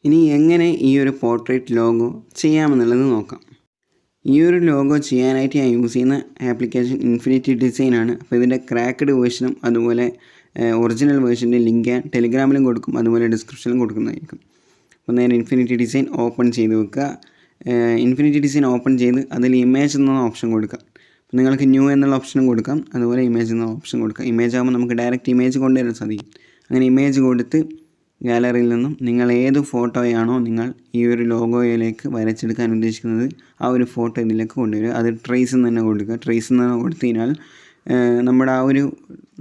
ഇനി എങ്ങനെ ഈ ഒരു പോർട്രേറ്റ് ലോഗോ ചെയ്യാമെന്നുള്ളത് നോക്കാം. ഈ ഒരു ലോഗോ ചെയ്യാനായിട്ട് ഞാൻ യൂസ് ചെയ്യുന്ന ആപ്ലിക്കേഷൻ ഇൻഫിനിറ്റി ഡിസൈൻ ആണ്. അപ്പോൾ ഇതിൻ്റെ ക്രാക്ക്ഡ് വേർഷനും അതുപോലെ ഒറിജിനൽ വേർഷൻ്റെ ലിങ്ക് ഞാൻ ടെലിഗ്രാമിലും കൊടുക്കും, അതുപോലെ ഡിസ്ക്രിപ്ഷനിലും കൊടുക്കുന്നതായിരിക്കും. അപ്പോൾ നേരെ ഇൻഫിനിറ്റി ഡിസൈൻ ഓപ്പൺ ചെയ്ത് വെക്കുക. ഇൻഫിനിറ്റി ഡിസൈൻ ഓപ്പൺ ചെയ്ത് അതിൽ ഇമേജ് എന്ന ഓപ്ഷൻ കൊടുക്കാം. അപ്പോൾ നിങ്ങൾക്ക് ന്യൂ എന്നുള്ള ഓപ്ഷനും കൊടുക്കാം, അതുപോലെ ഇമേജ് എന്ന ഓപ്ഷൻ കൊടുക്കാം. ഇമേജ് ആകുമ്പോൾ നമുക്ക് ഡയറക്റ്റ് ഇമേജ് കൊണ്ടുവരാൻ സാധിക്കും. അങ്ങനെ ഇമേജ് കൊടുത്ത് ഗാലറിയിൽ നിന്നും നിങ്ങൾ ഏത് ഫോട്ടോയാണോ നിങ്ങൾ ഈ ഒരു ലോഗോയിലേക്ക് വരച്ചെടുക്കാൻ ഉദ്ദേശിക്കുന്നത് ആ ഒരു ഫോട്ടോ ഇതിലേക്ക് കൊണ്ടുവരിക. അത് ട്രേസ് എന്ന് തന്നെ കൊടുക്കുക. ട്രേസ് എന്ന് കൊടുത്തു കഴിഞ്ഞാൽ നമ്മുടെ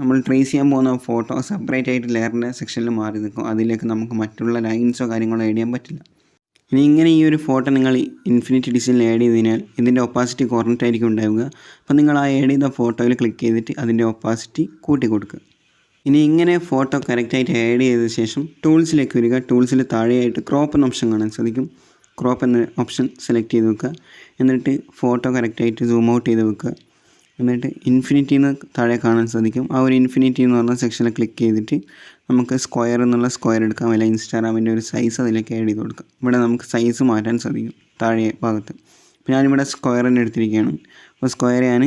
നമ്മൾ ട്രേസ് ചെയ്യാൻ പോകുന്ന ഫോട്ടോ സെപ്പറേറ്റ് ആയിട്ട് ലെയറിൻ്റെ സെക്ഷനിൽ മാറി നിൽക്കും. അതിലേക്ക് നമുക്ക് മറ്റുള്ള ലൈൻസോ കാര്യങ്ങളോ ആഡ് ചെയ്യാൻ പറ്റില്ല. ഇനി ഇങ്ങനെ ഈ ഒരു ഫോട്ടോ നിങ്ങൾ ഇൻഫിനിറ്റി ഡിസൈനിൽ ആഡ് ചെയ്ത് കഴിഞ്ഞാൽ ഇതിൻ്റെ ഒപ്പാസിറ്റി കുറഞ്ഞിട്ടായിരിക്കും ഉണ്ടാവുക. അപ്പോൾ നിങ്ങൾ ആ ആഡ് ചെയ്ത ഫോട്ടോയിൽ ക്ലിക്ക് ചെയ്തിട്ട് അതിൻ്റെ ഒപ്പാസിറ്റി കൂട്ടി കൊടുക്കുക. ഇനി ഇങ്ങനെ ഫോട്ടോ കറക്റ്റായിട്ട് ആഡ് ചെയ്ത ശേഷം ടൂൾസിലേക്ക് വരിക. ടൂൾസിൽ താഴെയായിട്ട് ക്രോപ്പ് എന്ന ഓപ്ഷൻ കാണാൻ സാധിക്കും. ക്രോപ്പ് എന്ന ഓപ്ഷൻ സെലക്ട് ചെയ്ത് വെക്കുക. എന്നിട്ട് ഫോട്ടോ കറക്റ്റായിട്ട് സൂം ഔട്ട് ചെയ്ത് വെക്കുക. എന്നിട്ട് ഇൻഫിനിറ്റി എന്ന് താഴെ കാണാൻ സാധിക്കും. ആ ഒരു ഇൻഫിനിറ്റി എന്ന് പറഞ്ഞ സെക്ഷനിൽ ക്ലിക്ക് ചെയ്തിട്ട് നമുക്ക് സ്ക്വയർ എന്നുള്ള സ്ക്വയർ എടുക്കാം, അല്ലെങ്കിൽ ഇൻസ്റ്റാഗ്രാമിൻ്റെ ഒരു സൈസ് അതിലേക്ക് ആഡ് ചെയ്ത് കൊടുക്കാം. ഇവിടെ നമുക്ക് സൈസ് മാറ്റാൻ സാധിക്കും താഴെ ഭാഗത്ത്. അപ്പോൾ ഞാനിവിടെ സ്ക്വയർ തന്നെ എടുത്തിരിക്കുകയാണ്. അപ്പോൾ സ്ക്വയർ ഞാൻ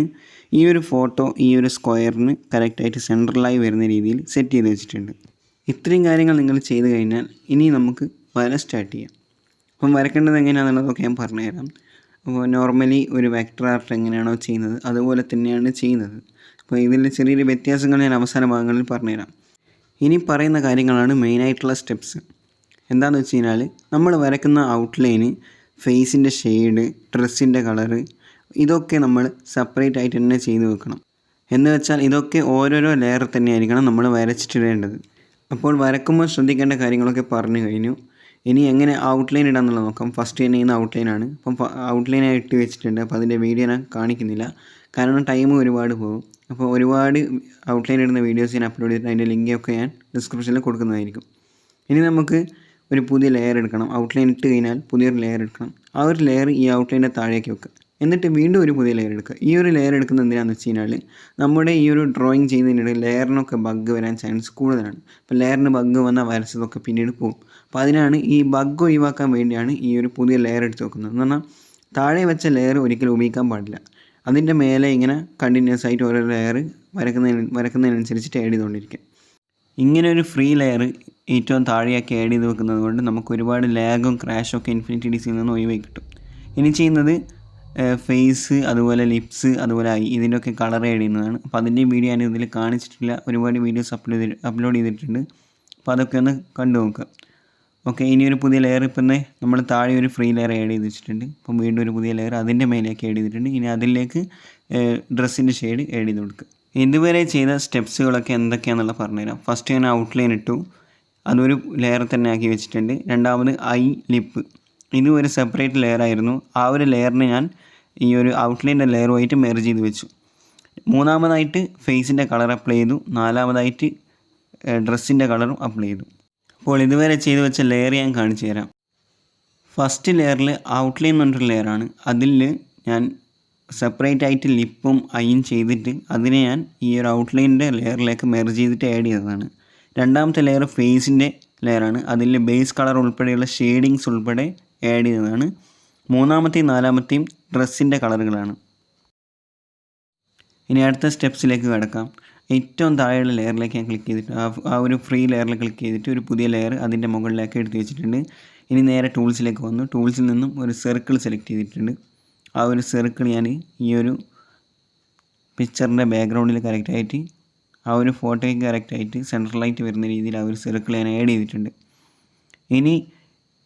ഈ ഒരു ഫോട്ടോ ഈ ഒരു സ്ക്വയറിന് കറക്റ്റായിട്ട് സെൻട്രലായി വരുന്ന രീതിയിൽ സെറ്റ് ചെയ്ത് വെച്ചിട്ടുണ്ട്. ഇത്രയും കാര്യങ്ങൾ നിങ്ങൾ ചെയ്ത് കഴിഞ്ഞാൽ ഇനി നമുക്ക് വര സ്റ്റാർട്ട് ചെയ്യാം. അപ്പം വരയ്ക്കേണ്ടത് എങ്ങനെയാണെന്നുള്ളതൊക്കെ ഞാൻ പറഞ്ഞുതരാം. അപ്പോൾ നോർമലി ഒരു വെക്ടർ ആർട്ട് എങ്ങനെയാണോ ചെയ്യുന്നത് അതുപോലെ തന്നെയാണ് ചെയ്യുന്നത്. അപ്പോൾ ഇതിൽ ചെറിയൊരു വ്യത്യാസങ്ങൾ ഞാൻ അവസാന ഭാഗങ്ങളിൽ പറഞ്ഞുതരാം. ഇനി പറയുന്ന കാര്യങ്ങളാണ് മെയിനായിട്ടുള്ള സ്റ്റെപ്സ്. എന്താണെന്ന് വെച്ച് കഴിഞ്ഞാൽ നമ്മൾ വരയ്ക്കുന്ന ഔട്ട്ലൈന്, ഫേസിൻ്റെ ഷെയ്ഡ്, ഡ്രസ്സിൻ്റെ കളറ്, ഇതൊക്കെ നമ്മൾ സെപ്പറേറ്റ് ആയിട്ട് തന്നെ ചെയ്ത് വെക്കണം. എന്ന് വെച്ചാൽ ഇതൊക്കെ ഓരോരോ ലെയർ തന്നെയായിരിക്കണം നമ്മൾ വരച്ചിട്ടിടേണ്ടത്. അപ്പോൾ വരക്കുമ്പോൾ ശ്രദ്ധിക്കേണ്ട കാര്യങ്ങളൊക്കെ പറഞ്ഞു കഴിഞ്ഞു. ഇനി എങ്ങനെ ഔട്ട്ലൈൻ ഇടാന്നുള്ളത് നോക്കാം. ഫസ്റ്റ് തന്നെ ചെയ്യുന്ന ഔട്ട്ലൈനാണ്. അപ്പം ഔട്ട്ലൈനായി ഇട്ട് വെച്ചിട്ടുണ്ട്. അപ്പോൾ അതിൻ്റെ വീഡിയോ ഞാൻ കാണിക്കുന്നില്ല, കാരണം ടൈം ഒരുപാട് പോകും. അപ്പോൾ ഒരുപാട് ഔട്ട്ലൈൻ ഇടുന്ന വീഡിയോസ് ഞാൻ അപ്ലോഡ് ചെയ്തിട്ട് അതിൻ്റെ ലിങ്കൊക്കെ ഞാൻ ഡിസ്ക്രിപ്ഷനിൽ കൊടുക്കുന്നതായിരിക്കും. ഇനി നമുക്ക് ഒരു പുതിയ ലെയർ എടുക്കണം. ഔട്ട്ലൈൻ ഇട്ട് കഴിഞ്ഞാൽ പുതിയൊരു ലെയർ എടുക്കണം. ആ ഒരു ലെയർ ഈ ഔട്ട്ലൈൻ്റെ താഴേക്ക് വെക്കുക. എന്നിട്ട് വീണ്ടും ഒരു പുതിയ ലെയർ എടുക്കുക. ഈ ഒരു ലെയർ എടുക്കുന്നത് എന്തിനാണെന്ന് വെച്ച് കഴിഞ്ഞാൽ നമ്മുടെ ഈ ഒരു ഡ്രോയിങ് ചെയ്യുന്നതിനിടയിൽ ലെയറിനൊക്കെ ബഗ് വരാൻ ചാൻസ് കൂടുതലാണ്. അപ്പോൾ ലെയറിന് ബഗ് വന്നാൽ വരച്ചതൊക്കെ പിന്നീട് പോകും. അപ്പോൾ അതിനാണ് ഈ ബഗ് ഒഴിവാക്കാൻ വേണ്ടിയാണ് ഈ ഒരു പുതിയ ലെയർ എടുത്ത് വെക്കുന്നത്. എന്ന് പറഞ്ഞാൽ താഴെ വെച്ച ലെയർ ഒരിക്കലും ഉപയോഗിക്കാൻ പാടില്ല. അതിൻ്റെ മേലെ ഇങ്ങനെ കണ്ടിന്യൂസ് ആയിട്ട് ഓരോ ലെയർ വരക്കുന്നതിനനുസരിച്ചിട്ട് ആഡ് ചെയ്തുകൊണ്ടിരിക്കുക. ഇങ്ങനെ ഒരു ഫ്രീ ലെയർ ഏറ്റവും താഴെയൊക്കെ ആഡ് ചെയ്ത് വെക്കുന്നത് കൊണ്ട് നമുക്ക് ഒരുപാട് ലാഗും ക്രാഷും ഒക്കെ ഇൻഫിനിറ്റി ഡിസൈനിൽ നിന്ന് ഒഴിവായി കിട്ടും. ഇനി ചെയ്യുന്നത് ഫേസ്, അതുപോലെ ലിപ്സ്, അതുപോലെ ഐ, ഇതിൻ്റെയൊക്കെ കളർ ആഡ് ചെയ്യുന്നതാണ്. അപ്പോൾ അതിൻ്റെ വീഡിയോ ഞാൻ ഇതിൽ കാണിച്ചിട്ടില്ല. ഒരുപാട് വീഡിയോസ് അപ്ലോഡ് ചെയ്തിട്ടുണ്ട്. അപ്പോൾ അതൊക്കെ ഒന്ന് കണ്ടു നോക്കുക. ഓക്കെ, ഇനി ഒരു പുതിയ ലെയർ ഇപ്പം നമ്മൾ താഴെ ഒരു ഫ്രീ ലെയർ ആഡ് ചെയ്ത് വെച്ചിട്ടുണ്ട്. അപ്പം വീണ്ടും ഒരു പുതിയ ലെയർ അതിൻ്റെ മേലേക്ക് ആഡ് ചെയ്തിട്ടുണ്ട്. ഇനി അതിലേക്ക് ഡ്രസ്സിൻ്റെ ഷെയ്ഡ് ആഡ് ചെയ്ത് കൊടുക്കുക. ഇതുവരെ ചെയ്ത സ്റ്റെപ്സുകളൊക്കെ എന്തൊക്കെയാണെന്നുള്ള പറഞ്ഞുതരാം. ഫസ്റ്റ് ഞാൻ ഔട്ട്ലൈൻ ഇട്ടു, അതൊരു ലെയർ തന്നെ ആക്കി വെച്ചിട്ടുണ്ട്. രണ്ടാമത് ഐ, ലിപ്പ്, ഇതും ഒരു സെപ്പറേറ്റ് ലെയർ ആയിരുന്നു. ആ ഒരു ലെയറിന് ഞാൻ ഈ ഒരു ഔട്ട്ലൈൻ്റെ ലെയറുമായിട്ട് മെർജ് ചെയ്ത് വെച്ചു. മൂന്നാമതായിട്ട് ഫേസിൻ്റെ കളർ അപ്ലൈ ചെയ്തു. നാലാമതായിട്ട് ഡ്രസ്സിൻ്റെ കളറും അപ്ലൈ ചെയ്തു. അപ്പോൾ ഇതുവരെ ചെയ്ത് വെച്ച ലെയർ ഞാൻ കാണിച്ചു തരാം. ഫസ്റ്റ് ലെയറിൽ ഔട്ട്ലൈൻ എന്ന് പറഞ്ഞൊരു ലെയറാണ്. അതിൽ ഞാൻ സെപ്പറേറ്റ് ആയിട്ട് ലിപ്പും ഐയും ചെയ്തിട്ട് അതിനെ ഞാൻ ഈ ഒരു ഔട്ട്ലൈനിൻ്റെ ലെയറിലേക്ക് മെർജ് ചെയ്തിട്ട് ആഡ് ചെയ്തതാണ്. രണ്ടാമത്തെ ലെയർ ഫേസിൻ്റെ ലെയറാണ്. അതിൽ ബേസ് കളർ ഉൾപ്പെടെയുള്ള ഷെയ്ഡിങ്സ് ഉൾപ്പെടെ ആഡ് ചെയ്തതാണ്. മൂന്നാമത്തെയും നാലാമത്തെയും ഡ്രസ്സിൻ്റെ കളറുകളാണ്. ഇനി അടുത്ത സ്റ്റെപ്സിലേക്ക് കിടക്കാം. ഏറ്റവും താഴെയുള്ള ലെയറിലേക്ക് ഞാൻ ക്ലിക്ക് ചെയ്തിട്ട് ആ ഒരു ഫ്രീ ലെയറിൽ ക്ലിക്ക് ചെയ്തിട്ട് ഒരു പുതിയ ലെയർ അതിൻ്റെ മുകളിലേക്ക് എടുത്ത് വെച്ചിട്ടുണ്ട്. ഇനി നേരെ ടൂൾസിലേക്ക് വന്നു. ടൂൾസിൽ നിന്നും ഒരു സർക്കിൾ സെലക്ട് ചെയ്തിട്ടുണ്ട്. ആ ഒരു സർക്കിൾ ഞാൻ ഈ ഒരു പിക്ചറിൻ്റെ ബാക്ക്ഗ്രൗണ്ടിൽ കറക്റ്റായിട്ട് ആ ഒരു ഫോട്ടോയ്ക്ക് കറക്റ്റായിട്ട് സെൻട്രലായിട്ട് വരുന്ന രീതിയിൽ ആ ഒരു സർക്കിൾ ഞാൻ ആഡ് ചെയ്തിട്ടുണ്ട്. ഇനി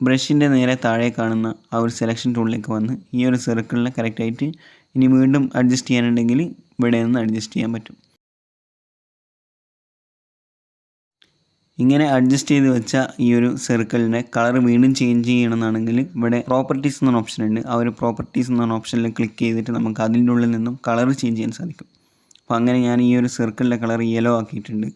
ബ്രഷിൻ്റെ നേരെ താഴെ കാണുന്ന ആ ഒരു സെലക്ഷൻ ടൂളിലേക്ക് വന്ന് ഈ ഒരു സർക്കിളിനെ കറക്റ്റായിട്ട് ഇനി വീണ്ടും അഡ്ജസ്റ്റ് ചെയ്യാനുണ്ടെങ്കിൽ ഇവിടെ നിന്ന് അഡ്ജസ്റ്റ് ചെയ്യാൻ പറ്റും. ഇങ്ങനെ അഡ്ജസ്റ്റ് ചെയ്ത് വെച്ച ഈ ഒരു സർക്കിളിൻ്റെ കളർ വീണ്ടും ചേഞ്ച് ചെയ്യണമെന്നാണെങ്കിൽ ഇവിടെ പ്രോപ്പർട്ടീസ് എന്നൊരു ഓപ്ഷൻ ഉണ്ട്. ആ ഒരു പ്രോപ്പർട്ടീസ് എന്ന ഓപ്ഷനിൽ ക്ലിക്ക് ചെയ്തിട്ട് നമുക്ക് അതിൻ്റെ ഉള്ളിൽ നിന്നും കളർ ചേഞ്ച് ചെയ്യാൻ സാധിക്കും. അപ്പോൾ അങ്ങനെ ഞാൻ ഈ ഒരു സർക്കിളിൻ്റെ കളർ യെല്ലോ ആക്കിയിട്ടുണ്ട്.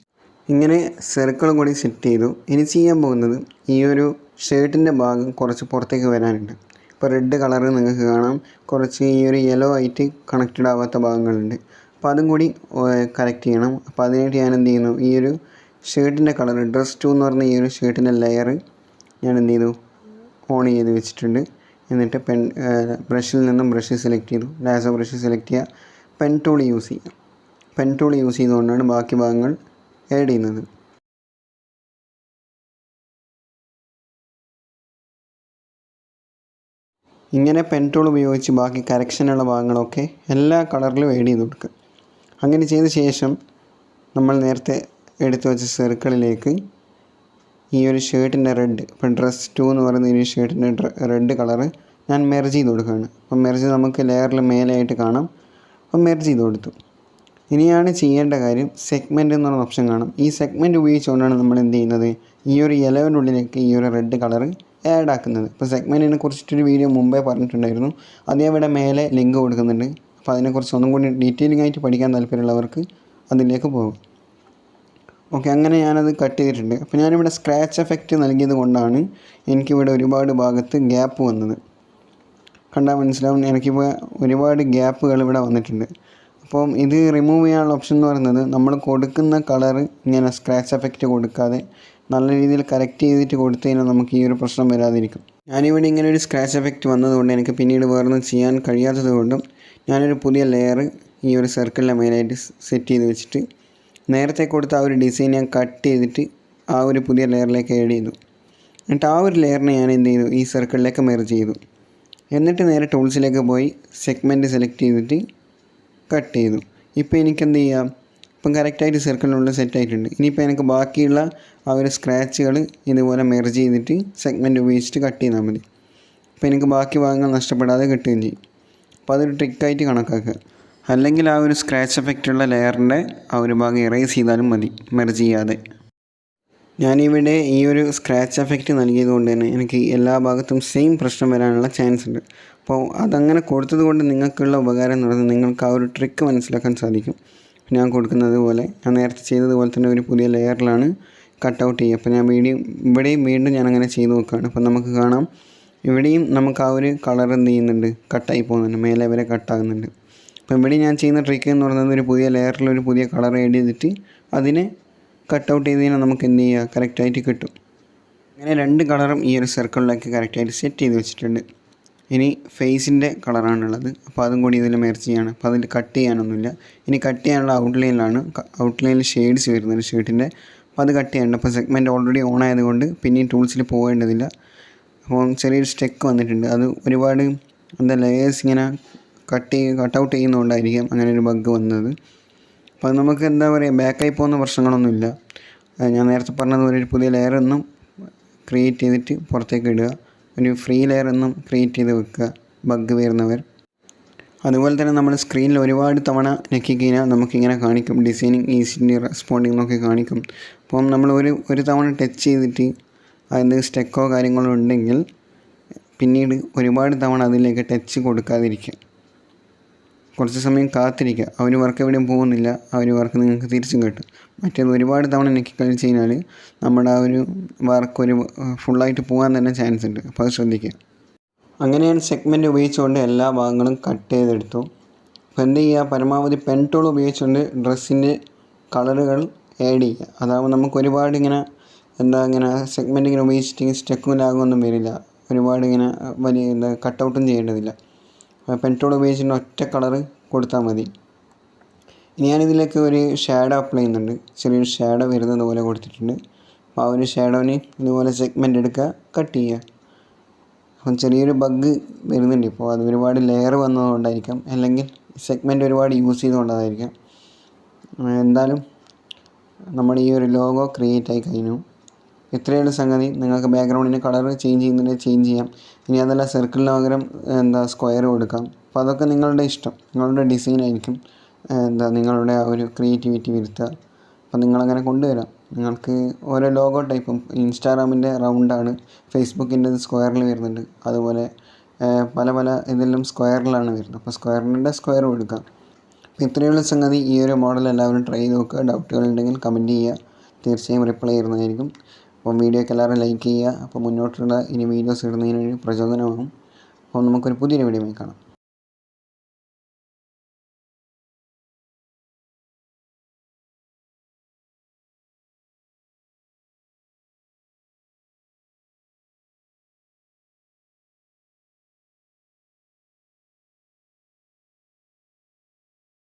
ഇങ്ങനെ സർക്കിളും കൂടി സെറ്റ് ചെയ്തു. ഇനി ചെയ്യാൻ പോകുന്നത് ഈ ഒരു ഷർട്ടിൻ്റെ ഭാഗം കുറച്ച് പുറത്തേക്ക് വരാനുണ്ട്. ഇപ്പോൾ റെഡ് കളർ നിങ്ങൾക്ക് കാണാം, കുറച്ച് ഈ ഒരു യെല്ലോ ആയിട്ട് കണക്റ്റഡ് ആവാത്ത ഭാഗങ്ങളുണ്ട്. അപ്പോൾ അതും കൂടി കറക്റ്റ് ചെയ്യണം. അപ്പോൾ അതിനായിട്ട് ഞാൻ എന്ത് ചെയ്യുന്നു, ഈ ഒരു ഷർട്ടിൻ്റെ കളർ ഡ്രസ് 2 എന്ന് പറഞ്ഞ ഈ ഒരു ഷർട്ടിൻ്റെ ലെയർ ഞാൻ എന്ത് ചെയ്തു ഓൺ ചെയ്ത് വെച്ചിട്ടുണ്ട്. എന്നിട്ട് ബ്രഷിൽ നിന്നും ബ്രഷ് സെലക്ട് ചെയ്തു, ലാസോ ബ്രഷ് സെലക്ട് ചെയ്യുക, പെൻ ടൂൾ യൂസ് ചെയ്യുക. പെൻ ടൂൾ യൂസ് ചെയ്തുകൊണ്ടാണ് ബാക്കി ഭാഗങ്ങൾ ആഡ് ചെയ്യുന്നത്. ഇങ്ങനെ പെൻ ടൂൾ ഉപയോഗിച്ച് ബാക്കി കറക്ഷനുള്ള ഭാഗങ്ങളൊക്കെ എല്ലാ കളറിലും ആഡ് ചെയ്ത് കൊടുക്കുക. അങ്ങനെ ചെയ്ത ശേഷം നമ്മൾ നേരത്തെ എടുത്തു വെച്ച സർക്കിളിലേക്ക് ഈ ഒരു ഷർട്ടിൻ്റെ റെഡ്, ഇപ്പം ഡ്രസ് 2 എന്ന് പറയുന്ന ഈ ഷർട്ടിൻ്റെ റെഡ് കളറ് ഞാൻ മെർജ് ചെയ്ത് കൊടുക്കുകയാണ്. അപ്പം മെർജ് നമുക്ക് ലെയറിൽ മേലെയായിട്ട് കാണാം. അപ്പം മെർജ് ചെയ്ത് കൊടുത്തു. ഇനിയാണ് ചെയ്യേണ്ട കാര്യം, സെഗ്മെൻറ്റ് എന്ന് പറഞ്ഞ ഓപ്ഷൻ കാണാം. ഈ സെഗ്മെൻറ്റ് ഉപയോഗിച്ചുകൊണ്ടാണ് നമ്മൾ എന്ത് ചെയ്യുന്നത്, ഈ ഒരു യെലോൻ്റെ ഉള്ളിലേക്ക് ഈ ഒരു റെഡ് കളറ് ആഡ് ആക്കുന്നത്. ഇപ്പോൾ സെഗ്മെൻറ്റിനെ കുറിച്ചിട്ടൊരു വീഡിയോ മുമ്പേ പറഞ്ഞിട്ടുണ്ടായിരുന്നു, അതേവിടെ മേലെ ലിങ്ക് കൊടുക്കുന്നുണ്ട്. അപ്പോൾ അതിനെക്കുറിച്ച് ഒന്നും കൂടി ഡീറ്റെയിലിംഗ് ആയിട്ട് പഠിക്കാൻ താല്പര്യമുള്ളവർക്ക് അതിലേക്ക് പോകും. ഓക്കെ, അങ്ങനെ ഞാനത് കട്ട് ചെയ്തിട്ടുണ്ട്. അപ്പോൾ ഞാനിവിടെ സ്ക്രാച്ച് എഫക്റ്റ് നൽകിയത് കൊണ്ടാണ് എനിക്കിവിടെ ഒരുപാട് ഭാഗത്ത് ഗ്യാപ്പ് വന്നത്. കണ്ടാൽ മനസ്സിലാവും, എനിക്കിപ്പോൾ ഒരുപാട് ഗ്യാപ്പുകൾ ഇവിടെ വന്നിട്ടുണ്ട്. അപ്പം ഇത് റിമൂവ് ചെയ്യാനുള്ള ഓപ്ഷൻ എന്ന് പറയുന്നത്, നമ്മൾ കൊടുക്കുന്ന കളറ് ഇങ്ങനെ സ്ക്രാച്ച് എഫക്റ്റ് കൊടുക്കാതെ നല്ല രീതിയിൽ കറക്റ്റ് ചെയ്തിട്ട് കൊടുത്തു കഴിഞ്ഞാൽ നമുക്ക് ഈ ഒരു പ്രശ്നം വരാതിരിക്കും. ഞാനിവിടെ ഇങ്ങനെ ഒരു സ്ക്രാച്ച് എഫക്റ്റ് വന്നതുകൊണ്ട് എനിക്ക് പിന്നീട് വേറൊന്നും ചെയ്യാൻ കഴിയാത്തത് കൊണ്ടും ഞാനൊരു പുതിയ ലെയർ ഈ ഒരു സർക്കിളിൻ്റെ മേലായിട്ട് സെറ്റ് ചെയ്ത് വെച്ചിട്ട് നേരത്തെ കൊടുത്ത ആ ഒരു ഡിസൈൻ ഞാൻ കട്ട് ചെയ്തിട്ട് ആ ഒരു പുതിയ ലെയറിലേക്ക് ആഡ് ചെയ്തു. എന്നിട്ട് ആ ഒരു ലെയറിനെ ഞാൻ എന്ത് ചെയ്തു, ഈ സർക്കിളിലേക്ക് മെർജ് ചെയ്തു. എന്നിട്ട് നേരെ ടൂൾസിലേക്ക് പോയി സെഗ്മെൻറ്റ് സെലക്ട് ചെയ്തിട്ട് കട്ട് ചെയ്തു. ഇപ്പോൾ എനിക്ക് എന്ത് ചെയ്യാം, ഇപ്പം കറക്റ്റായിട്ട് സർക്കിളിനുള്ളിൽ സെറ്റ് ആയിട്ടുണ്ട്. ഇനിയിപ്പോൾ എനിക്ക് ബാക്കിയുള്ള ആ ഒരു സ്ക്രാച്ചുകൾ ഇതുപോലെ മെർജ് ചെയ്തിട്ട് സെഗ്മെൻറ്റ് ഉപയോഗിച്ചിട്ട് കട്ട് ചെയ്താൽ മതി. അപ്പോൾ എനിക്ക് ബാക്കി ഭാഗങ്ങൾ നഷ്ടപ്പെടാതെ കിട്ടുകയും ചെയ്യും. അപ്പോൾ അതൊരു ട്രിക്കായിട്ട് കണക്കാക്കുക. അല്ലെങ്കിൽ ആ ഒരു സ്ക്രാച്ച് എഫക്റ്റുള്ള ലെയറിൻ്റെ ആ ഒരു ഭാഗം ഇറേസ് ചെയ്താലും മതി, മെർജ് ചെയ്യാതെ. ഞാനിവിടെ ഈ ഒരു സ്ക്രാച്ച് എഫക്റ്റ് നൽകിയത് കൊണ്ട് തന്നെ എനിക്ക് എല്ലാ ഭാഗത്തും സെയിം പ്രശ്നം വരാനുള്ള ചാൻസ് ഉണ്ട്. അപ്പോൾ അതങ്ങനെ കൊടുത്തത് കൊണ്ട് നിങ്ങൾക്കുള്ള ഉപകാരം എന്ന് പറയുന്നത്, നിങ്ങൾക്ക് ആ ഒരു ട്രിക്ക് മനസ്സിലാക്കാൻ സാധിക്കും. ഞാൻ കൊടുക്കുന്നത് പോലെ, ഞാൻ നേരത്തെ ചെയ്തതുപോലെ തന്നെ ഒരു പുതിയ ലെയറിലാണ് കട്ടൗട്ട് ചെയ്യുക. അപ്പോൾ ഞാൻ ഇവിടെയും വീണ്ടും ഞാൻ അങ്ങനെ ചെയ്ത് നോക്കുകയാണ്. അപ്പോൾ നമുക്ക് കാണാം, ഇവിടെയും നമുക്ക് ആ ഒരു കളർ എന്ത് ചെയ്യുന്നുണ്ട്, കട്ടായി പോകുന്നുണ്ട്, മേലെ വരെ കട്ടാകുന്നുണ്ട്. അപ്പോൾ ഇവിടെ ഞാൻ ചെയ്യുന്ന ട്രിക്ക് എന്ന് പറയുന്നത്, ഒരു പുതിയ ലെയറിൽ ഒരു പുതിയ കളർ ആഡ് ചെയ്തിട്ട് അതിനെ കട്ടൗട്ട് ചെയ്ത് കഴിഞ്ഞാൽ നമുക്ക് എന്ത് ചെയ്യുക, കറക്റ്റായിട്ട് കിട്ടും. അങ്ങനെ രണ്ട് കളറും ഈ ഒരു സർക്കിളിലേക്ക് കറക്റ്റായിട്ട് സെറ്റ് ചെയ്ത് വെച്ചിട്ടുണ്ട്. ഇനി ഫേസിൻ്റെ കളറാണുള്ളത്, അപ്പോൾ അതും കൂടി ഇതിൽ മെർജ് ചെയ്യാണ്. അപ്പോൾ അതിൽ കട്ട് ചെയ്യാനൊന്നുമില്ല. ഇനി കട്ട് ചെയ്യാനുള്ള ഔട്ട്ലൈനിൽ ഷെയ്ഡ്സ് വരുന്നത് ഷർട്ടിൻ്റെ, അപ്പോൾ അത് കട്ട് ചെയ്യാനുണ്ട്. അപ്പോൾ സെഗ്മെൻറ്റ് ഓൾറെഡി ഓൺ ആയതുകൊണ്ട് പിന്നെയും ടൂൾസിൽ പോകേണ്ടതില്ല. അപ്പോൾ ചെറിയൊരു സ്റ്റെക്ക് വന്നിട്ടുണ്ട്. അത് ഒരുപാട് ലെയേഴ്സ് ഇങ്ങനെ കട്ടൗട്ട് ചെയ്യുന്നതുകൊണ്ടായിരിക്കും അങ്ങനെ ഒരു ബഗ് വന്നത്. അപ്പോൾ അത് നമുക്ക് എന്താ പറയുക, ബാക്കായി പോകുന്ന പ്രശ്നങ്ങളൊന്നുമില്ല. ഞാൻ നേരത്തെ പറഞ്ഞതുപോലെ ഒരു പുതിയ ലെയർ ഒന്നും ക്രിയേറ്റ് ചെയ്തിട്ട് പുറത്തേക്ക് ഇടുക, ഒരു ഫ്രീ ലെയർ ഒന്നും ക്രിയേറ്റ് ചെയ്ത് വെക്കുക ബഗ് വരുന്നവർ. അതുപോലെ തന്നെ നമ്മൾ സ്ക്രീനിൽ ഒരുപാട് തവണ ഞെക്കി കഴിഞ്ഞാൽ നമുക്കിങ്ങനെ കാണിക്കും, ഡിസൈനിങ് ഈസിലി റെസ്പോണ്ടിങ് എന്നൊക്കെ കാണിക്കും. അപ്പം നമ്മൾ ഒരു തവണ ടച്ച് ചെയ്തിട്ട് അതിന് സ്റ്റെക്കോ കാര്യങ്ങളോ ഉണ്ടെങ്കിൽ പിന്നീട് ഒരുപാട് തവണ അതിലേക്ക് ടച്ച് കൊടുക്കാതിരിക്കുക, കുറച്ച് സമയം കാത്തിരിക്കുക. ആ ഒരു വർക്ക് എവിടെയും പോകുന്നില്ല, ആ ഒരു വർക്ക് നിങ്ങൾക്ക് തിരിച്ചും കിട്ടും. മറ്റേത് ഒരുപാട് തവണ ഞെക്കി കഴിച്ച് കഴിഞ്ഞാൽ നമ്മുടെ ആ ഒരു വർക്ക് ഫുള്ളായിട്ട് പോകാൻ തന്നെ ചാൻസ് ഉണ്ട്. അപ്പോൾ അത് ശ്രദ്ധിക്കുക. അങ്ങനെയാണ് സെഗ്മെൻറ്റ് ഉപയോഗിച്ചുകൊണ്ട് എല്ലാ ഭാഗങ്ങളും കട്ട് ചെയ്തെടുത്തു. അപ്പോൾ എന്ത് ചെയ്യുക, പരമാവധി പെൻ ടൂൾ ഉപയോഗിച്ചുകൊണ്ട് ഡ്രസ്സിൻ്റെ കളറുകൾ ആഡ് ചെയ്യുക. അതാകുമ്പോൾ നമുക്ക് ഒരുപാട് ഇങ്ങനെ സെഗ്മെൻറ്റ് ഇങ്ങനെ ഉപയോഗിച്ചിട്ട് സ്റ്റെക്കും ലാഗൊന്നും വരില്ല, ഒരുപാട് ഇങ്ങനെ വലിയ കട്ടൗട്ടും ചെയ്യേണ്ടതില്ല. പെൻ ടൂൾ ഉപയോഗിച്ചിട്ട് ഒറ്റ കളറ് കൊടുത്താൽ മതി. ഇനി ഞാനിതിലേക്ക് ഒരു ഷാഡോ അപ്ലൈ ചെയ്യുന്നുണ്ട്. ചെറിയൊരു ഷാഡോ വരുന്നത് പോലെ കൊടുത്തിട്ടുണ്ട്. അപ്പോൾ ആ ഒരു ഷാഡോന് ഇതുപോലെ സെഗ്മെൻറ്റ് എടുക്കുക, കട്ട് ചെയ്യുക. അപ്പം ചെറിയൊരു ബഗ് വരുന്നുണ്ട് ഇപ്പോൾ, അത് ഒരുപാട് ലെയർ വന്നതുകൊണ്ടായിരിക്കാം, അല്ലെങ്കിൽ സെഗ്മെൻറ്റ് ഒരുപാട് യൂസ് ചെയ്തുകൊണ്ടായിരിക്കാം. എന്തായാലും നമ്മുടെ ഈ ഒരു ലോഗോ ക്രിയേറ്റ് ആയി കഴിഞ്ഞു. ഇത്രയുള്ള സംഗതി. നിങ്ങൾക്ക് ബാക്ക്ഗ്രൗണ്ടിന് കളർ ചേഞ്ച് ചെയ്യുന്നുണ്ടെങ്കിൽ ചേഞ്ച് ചെയ്യാം. ഇനി അതല്ല സർക്കിളിന് പകരം സ്ക്വയർ കൊടുക്കാം. അപ്പോൾ അതൊക്കെ നിങ്ങളുടെ ഇഷ്ടം, നിങ്ങളുടെ ഡിസൈൻ ആയിരിക്കും. നിങ്ങളുടെ ആ ഒരു ക്രിയേറ്റിവിറ്റി വരുത്തുക. അപ്പോൾ നിങ്ങളങ്ങനെ കൊണ്ടുവരാം. നിങ്ങൾക്ക് ഓരോ ലോഗോ ടൈപ്പും, ഇൻസ്റ്റാഗ്രാമിൻ്റെ റൗണ്ടാണ്, ഫേസ്ബുക്കിൻ്റെ സ്ക്വയറിൽ വരുന്നുണ്ട്, അതുപോലെ പല ഇതിലും സ്ക്വയറിലാണ് വരുന്നത്. അപ്പോൾ സ്ക്വയർ കൊടുക്കാം. അപ്പോൾ ഇത്രയുള്ള സംഗതി. ഈ ഒരു മോഡൽ എല്ലാവരും ട്രൈ ചെയ്ത് നോക്കുക. ഡൗട്ടുകളുണ്ടെങ്കിൽ കമൻറ്റ് ചെയ്യുക, തീർച്ചയായും റിപ്ലൈ ചെയ്യുന്നതായിരിക്കും. അപ്പോൾ വീഡിയോക്ക് എല്ലാവരും ലൈക്ക് ചെയ്യുക. അപ്പോൾ മുന്നോട്ടുള്ള ഇനി വീഡിയോസ് ഇടുന്നതിനൊരു പ്രചോദനമാകും. അപ്പോൾ നമുക്കൊരു പുതിയൊരു വീഡിയോയിൽ കാണാം.